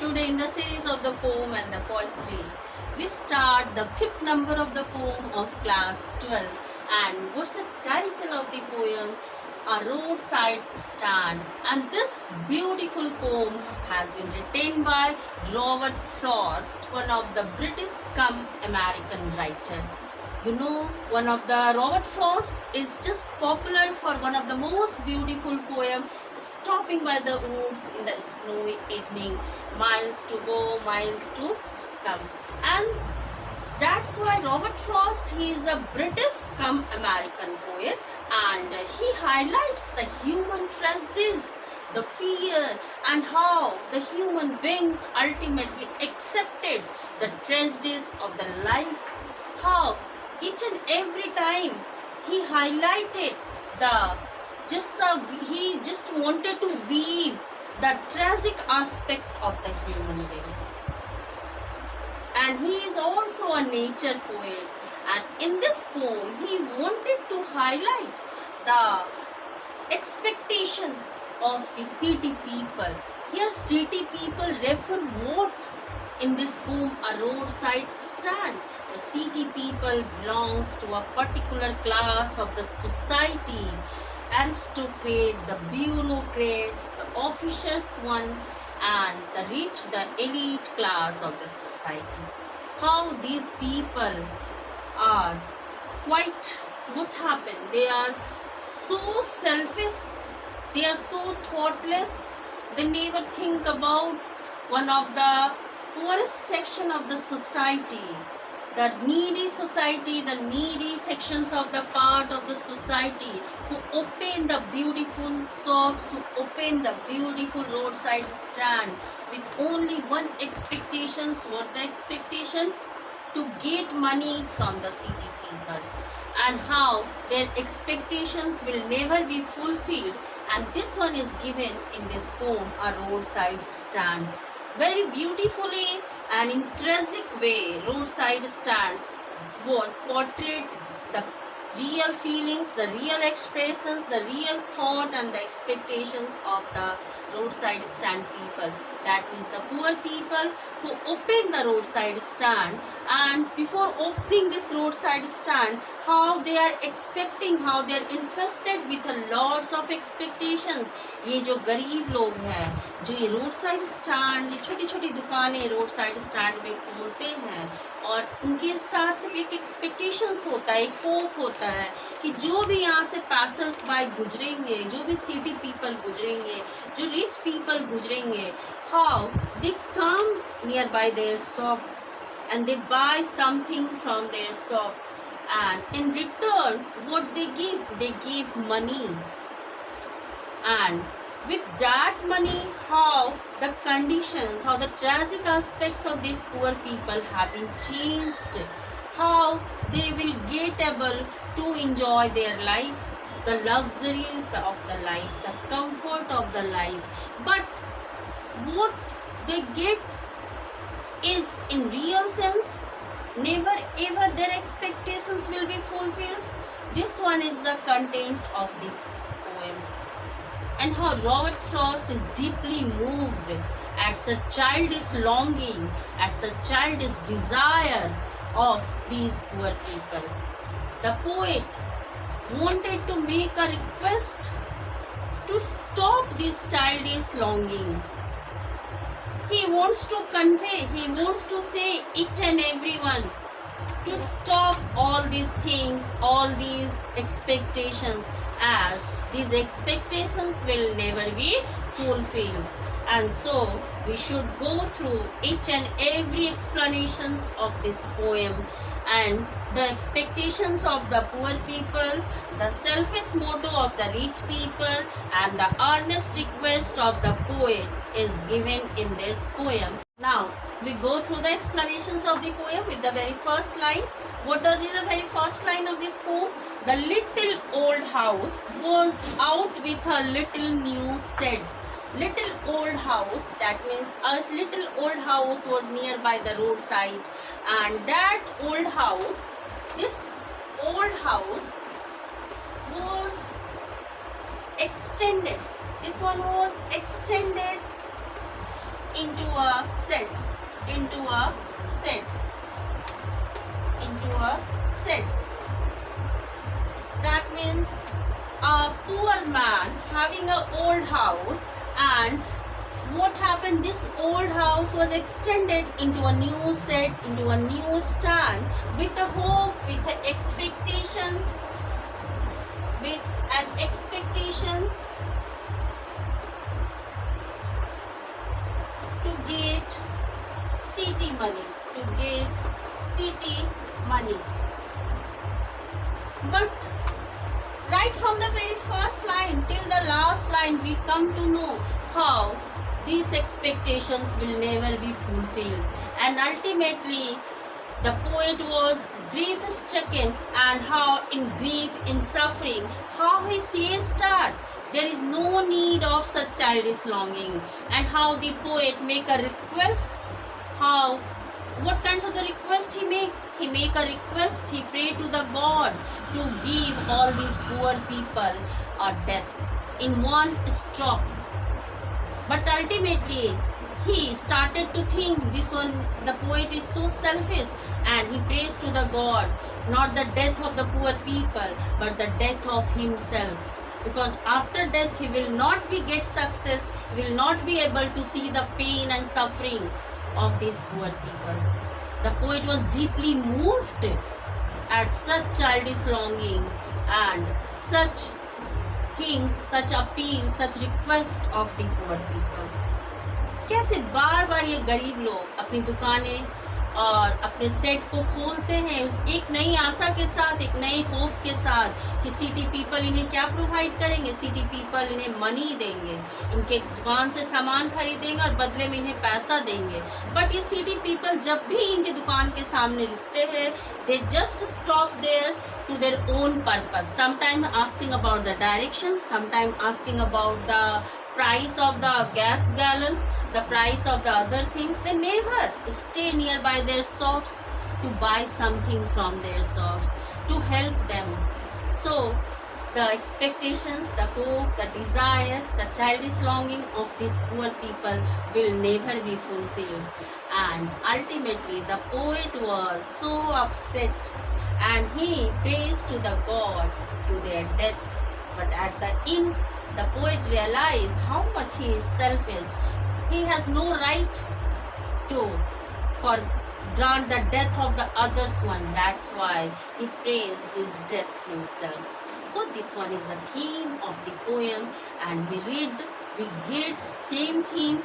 Today in the series of the poem and the poetry, we start the fifth number of the poem of class 12. And what's the title of the poem? A Roadside Stand. And this beautiful poem has been written by Robert Frost, one of the British cum American writer. You know, one of the Robert Frost is just popular for one of the most beautiful poem, stopping by the woods in the snowy evening, miles to go, miles to come. And that's why Robert Frost, he is a British cum American poet, and he highlights the human tragedies, the fear, and how the human beings ultimately accepted the tragedies of the life. How each and every time he highlighted he just wanted to weave the tragic aspect of the human beings. And he is also a nature poet, and in this poem he wanted to highlight the expectations of the city people. Here city people refer what in this poem a roadside stand. The city people belongs to a particular class of the society, aristocrat, the bureaucrats, the officers one, and the rich, the elite class of the society. How these people are quite, what happened? They are so selfish, they are so thoughtless, they never think about one of the poorest section of the society, the needy society, the needy sections of the part of the society, who open the beautiful shops, who open the beautiful roadside stand with only one expectations. What the expectation? To get money from the city people, and how their expectations will never be fulfilled. And this one is given in this poem, A Roadside Stand. Very beautifully and in tragic way, roadside stands was portrayed the real feelings, the real expressions, the real thought and the expectations of the roadside stand people. That means the poor people who open the roadside stand, and before opening this roadside stand, how they are expecting, how they are infested with a lots of expectations. ये जो गरीब लोग हैं, जो ये road side stand, ये छोटी छोटी दुकानें रोड साइड स्टैंड में खोलते हैं, और उनके साथ सिर्फ एक एक्सपेक्टेशंस होता है, एक होप होता है कि जो भी यहाँ से पैसर्स बाय गुजरेंगे, जो भी सिटी पीपल गुजरेंगे, जो रिच पीपल गुजरेंगे, how they come nearby their shop and they buy something from their shop, and in return what they give money. And with that money, how the conditions, how the tragic aspects of these poor people have been changed, how they will get able to enjoy their life, the luxury of the life, the comfort of the life. But what they get is in real sense, never ever their expectations will be fulfilled. This one is the content of the poem. And how Robert Frost is deeply moved at such childish longing, at such childish desire of these poor people. The poet wanted to make a request to stop this childish longing. He wants to convey, he wants to say each and everyone to stop all these things, all these expectations, as these expectations will never be fulfilled. And so we should go through each and every explanations of this poem, and the expectations of the poor people, the selfish motto of the rich people, and the earnest request of the poet is given in this poem. Now we go through the explanations of the poem with the very first line. What is the very first line of this poem? The little old house was out with a little new shed. Little old house, that means a little old house was nearby the roadside, and that old house, this old house was extended. This one was extended into a set, into a set, into a set. That means a poor man having an old house, and what happened, this old house was extended into a new set, into a new stand, with a hope, with the expectations, with an expectations to get city money, to get city money. But right from the very first line till the last line, we come to know how these expectations will never be fulfilled, and ultimately the poet was grief stricken, and how in grief, in suffering, how he says that there is no need of such childish longing, and how the poet make a request. How, what kinds of the request he make? He make a request, he pray to the God to give all these poor people a death in one stroke. But ultimately he started to think this one, the poet is so selfish, and he prays to the God, not the death of the poor people, but the death of himself. Because after death he will not be get success, he will not be able to see the pain and suffering of these poor people. The poet was deeply moved at such childish longing and such things, such appeal, such request of the poor people. कैसे बार बार ये गरीब लोग अपनी दुकानें और अपने set को खोलते हैं एक नई आशा के साथ, एक नए होप के साथ कि सिटी पीपल इन्हें क्या प्रोवाइड करेंगे, सिटी पीपल इन्हें मनी देंगे, इनके दुकान से सामान खरीदेंगे और बदले में इन्हें पैसा देंगे. बट ये सिटी पीपल जब भी इनकी दुकान के सामने रुकते हैं, they just stop there to their own purpose, sometimes asking about the direction, sometimes asking about the price of the gas gallon, the price of the other things. They never stay nearby their shops to buy something from their shops to help them. So the expectations, the hope, the desire, the childish longing of these poor people will never be fulfilled. And ultimately the poet was so upset, and he prays to the God to their death. But at the end, the poet realized how much he is selfish. He has no right to grant the death of the others one. That's why he prays his death himself. So this one is the theme of the poem, and we get same theme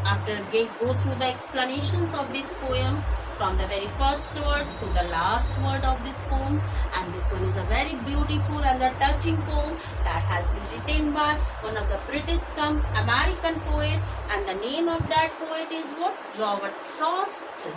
after go through the explanations of this poem from the very first word to the last word of this poem. And this one is a very beautiful and a touching poem that has been written by one of the British American poet, and the name of that poet is what? Robert Frost.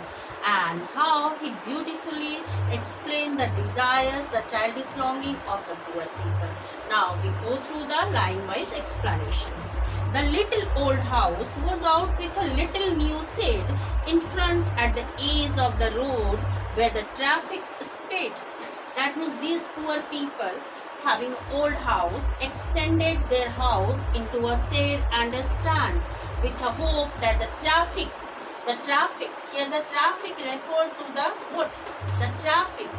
And how he beautifully explained the desires, the childish longing of the poor people. Now we go through the line-wise explanations. The little old house was out with a little new shed in front at the edge of the road where the traffic sped. That means these poor people having an old house extended their house into a shed and a stand with a hope that the traffic, here the traffic referred to the what? The traffic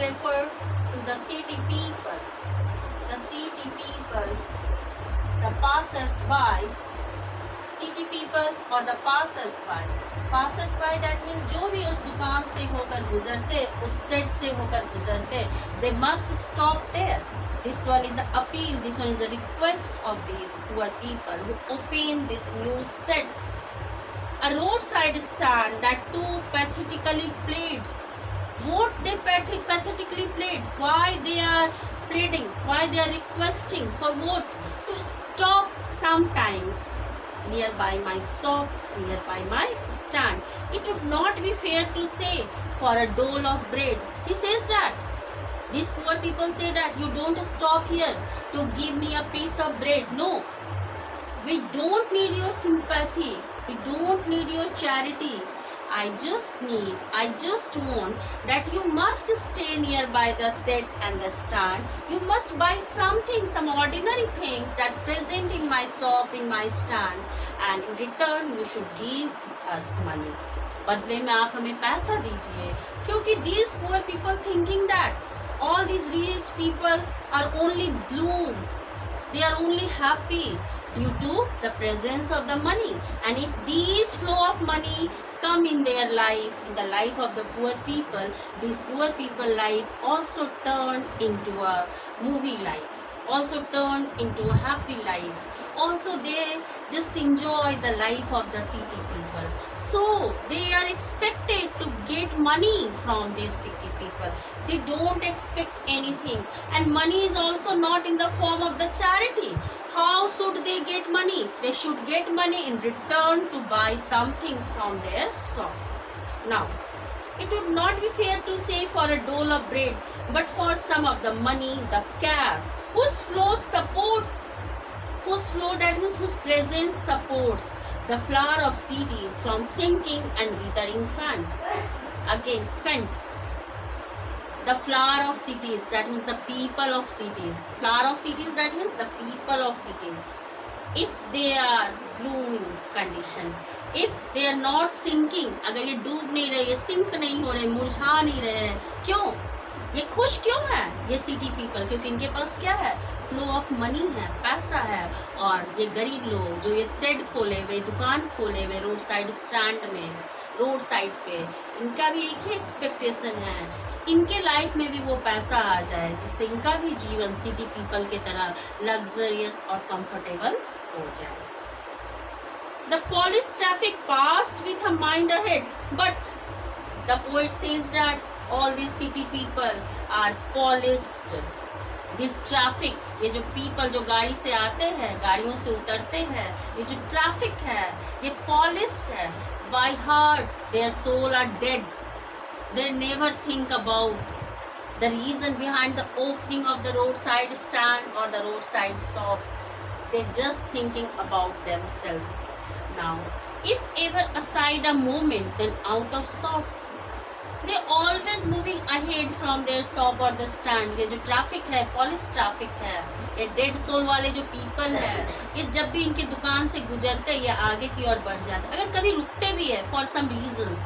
referred to the city people. The city people, the passers-by, city people or the passers-by. Passers-by, that means जो भी उस दुकान से होकर गुजरते, उस set से होकर गुजरते, they must stop there. This one is the appeal, this one is the request of these poor people who open this new set. A roadside stand that too pathetically played. What they pathetically played? Why they are pleading? Why they are requesting? For what? To stop sometimes nearby my shop, nearby my stand. It would not be fair to say for a dole of bread. He says that. These poor people say that you don't stop here to give me a piece of bread. No. We don't need your sympathy. We don't need your charity. I just want that you must stay nearby the set and the stand. You must buy something, some ordinary things that present in my shop, in my stand, and in return you should give us money. बदले में आप हमें पैसा दीजिए, क्योंकि these poor people thinking that all these rich people are only blue, they are only happy due to the presence of the money. And if these flow of money come in their life, in the life of the poor people, this poor people life also turn into a movie life, also turn into a happy life. Also they just enjoy the life of the city people. So they are expected to get money from these city people. They don't expect anything, and money is also not in the form of the charity. How should they get money? They should get money in return to buy some things from their shop. Now, it would not be fair to say for a dole of bread, but for some of the money, the cash, whose flow supports, whose flow, that means whose presence supports the flower of cities from sinking and withering faint. Again, faint. The flower of cities, that means the people of cities. Flower of cities, that means the people of cities. If they are blooming condition, if they are not sinking, अगर ये डूब नहीं रहे, ये sink नहीं हो रहे, मुरझा नहीं रहे, क्यों? ये खुश क्यों है ये सिटी पीपल? क्योंकि इनके पास क्या है? फ्लो ऑफ मनी है, पैसा है. और ये गरीब लोग जो ये शेड खोले हुए, दुकान खोले हुए रोड साइड स्टैंड में, रोड साइड पे, इनका भी एक ही एक्सपेक्टेशन है, इनके लाइफ में भी वो पैसा आ जाए जिससे इनका भी जीवन सिटी पीपल के तरह लग्जरियस और कंफर्टेबल हो जाए. The polished traffic passed with a mind ahead, but the poet says that all these city people are polished. This traffic, ये जो people जो गाड़ी से आते हैं, गाड़ियों से उतरते हैं, ये जो traffic है, ये polished है. By heart, their soul are dead. They never think about the reason behind the opening of the roadside stand or the roadside shop. They're just thinking about themselves. Now, if ever aside a moment, then out of sorts. They always moving ahead from their shop or the stand. ये जो traffic है, polished traffic है, ये dead soul वाले जो people है, ये जब भी इनकी दुकान से गुजरते ये आगे की ओर बढ़ जाते. अगर कभी रुकते भी है for some reasons,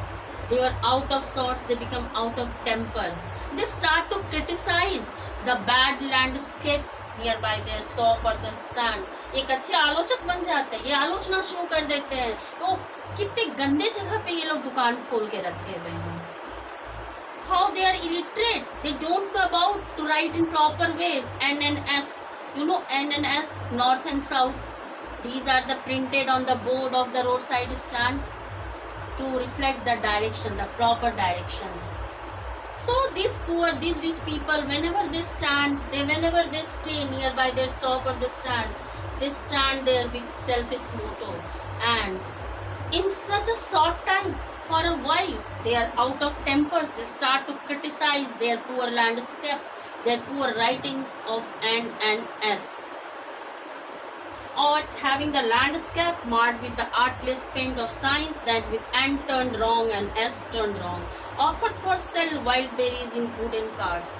they were out of sorts, they become out of temper. They start to criticize the bad landscape nearby their shop or the stand. एक अच्छे आलोचक बन जाते हैं, ये आलोचना शुरू कर देते हैं, तो कितने गंदे जगह पे ये लोग दुकान खोल के रखे हुए हैं. How they are illiterate, they don't know about to write in proper way. NNS, you know NNS, north and south. These are the printed on the board of the roadside stand to reflect the direction, the proper directions. So these poor, these rich people, whenever they stand, whenever they stay nearby their shop or the stand, they stand there with selfish motto, and in such a short time, for a while, they are out of tempers. They start to criticize their poor landscape, their poor writings of N and S, or having the landscape marked with the artless paint of science that with N turned wrong and S turned wrong, offered for sale wild berries in wooden carts.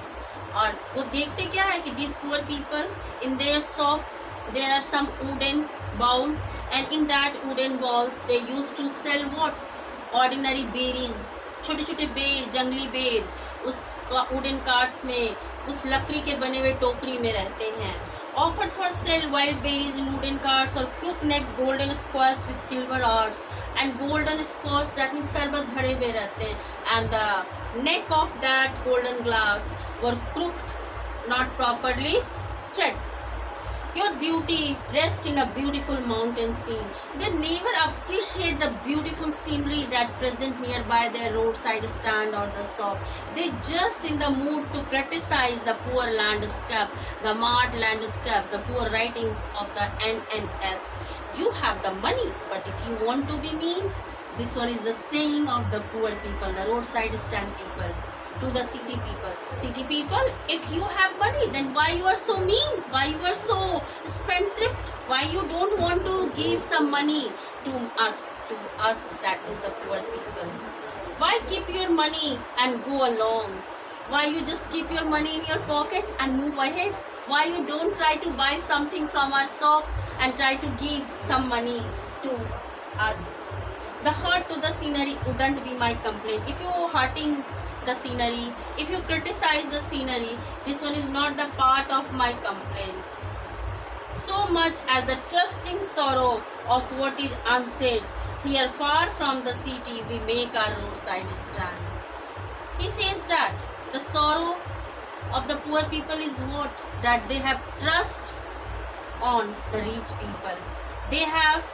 और वो देखते क्या है कि these poor people in their shop there are some wooden bowls, and in that wooden bowls they used to sell what? Ordinary berries, छोटे छोटे बेर, जंगली बेर, उस wooden carts में, उस लकड़ी के बने हुए टोकरी में रहते हैं. Offered for sale wild berries in wooden carts, or crook-necked golden squash with silver hearts, and golden squash that means शरबत भरे हुए रहते हैं, and the neck of that golden glass were crooked, not properly straight. Your beauty rests in a beautiful mountain scene. They never appreciate the beautiful scenery that present nearby their roadside stand or the shop. They just in the mood to criticize the poor landscape, the marred landscape, the poor writings of the NNS. You have the money, but if you want to be mean, this one is the saying of the poor people, the roadside stand people, to the city people. City people, if you have money, then why you are so mean? Why you are so spendthrift? Why you don't want to give some money to us, that is the poor people. Why keep your money and go along? Why you just keep your money in your pocket and move ahead? Why you don't try to buy something from our shop and try to give some money to us? The hurt to the scenery wouldn't be my complaint. If you are hurting the scenery, if you criticize the scenery, this one is not the part of my complaint. So much as the trusting sorrow of what is unsaid, here far from the city we make our roadside stand. He says that the sorrow of the poor people is what? That they have trust on the rich people. They have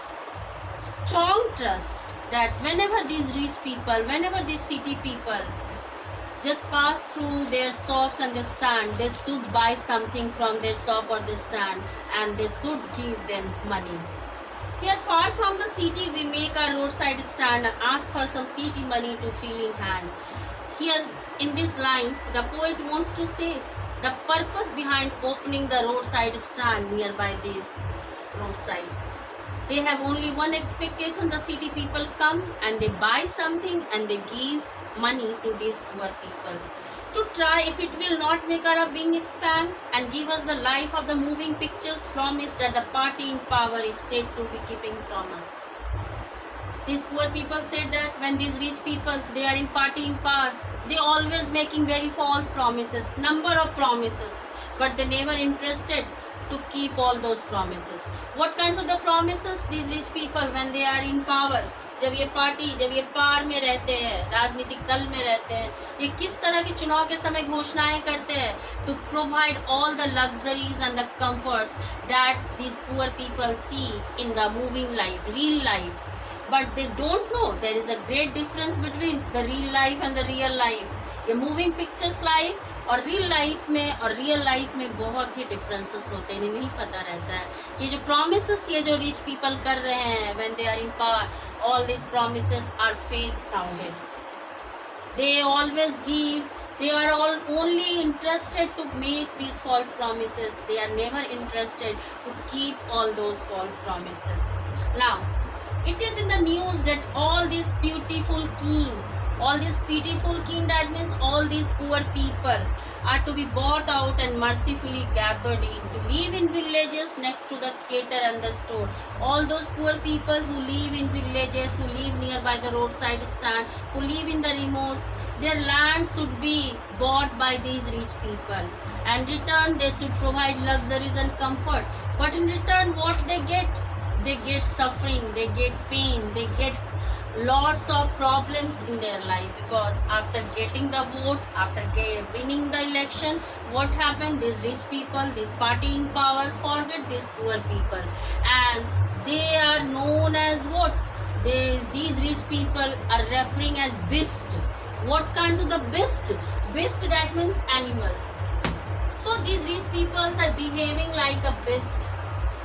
strong trust that whenever these rich people, whenever these city people just pass through their shops and they stand, they should buy something from their shop or the stand and they should give them money. Here far from the city we make our roadside stand and ask for some city money to fill in hand. Here in this line the poet wants to say the purpose behind opening the roadside stand nearby this roadside. They have only one expectation, the city people come and they buy something and they give money to these poor people to try if it will not make our being span and give us the life of the moving pictures promised that the party in power is said to be keeping from us. These poor people said that when these rich people, they are in party in power, they always making very false promises, number of promises, but they never interested to keep all those promises. What kinds of the promises these rich people when they are in power, जब ये party, जब ये पार में रहते हैं, राजनीतिक दल में रहते हैं, ये किस तरह के चुनाव के समय घोषणाएं करते हैं to provide all the luxuries and the comforts that these poor people see in the moving life, real life. But they don't know there is a great difference between the real life and the real life. ये moving pictures life और real life में और real life में बहुत ही differences होते हैं, इन्हें नहीं पता रहता है कि जो प्रॉमिसेस ये जो रिच पीपल कर रहे हैं when they are in power, all this promises are fake sounded. They always give, they are all only interested to make these false promises. They are never interested to keep all those false promises. Now it is in the news that all these beautiful king, all these pitiful king, that means all these poor people are to be bought out and mercifully gathered in to live in villages next to the theater and the store. All those poor people who live in villages, who live nearby the roadside stand, who live in the remote, their land should be bought by these rich people, and in return they should provide luxuries and comfort. But in return what they get? They get suffering, they get pain, they get lots of problems in their life, because after getting the vote, after winning the election, what happened? These rich people, this party in power forget these poor people, and they are known as what? These rich people are referring as beast. What kinds of the beast? Beast, that means animal. So these rich people are behaving like a beast.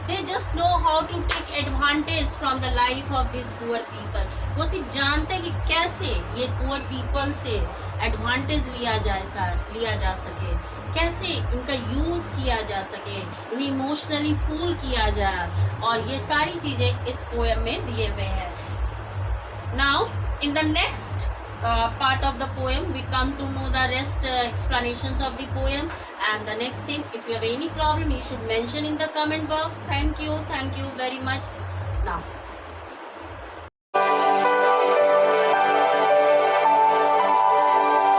They just know how to take advantage from the life of these poor people. वो सिर्फ जानते हैं कि कैसे ये poor people से advantage लिया जा सके, कैसे इनका use किया जा सके, इन्हें emotionally fool किया जाए, और ये सारी चीजें इस poem में दिए हुए हैं. Now in the next part of the poem we come to know the rest explanations of the poem. And the next thing, if you have any problem you should mention in the comment box. Thank you very much. Now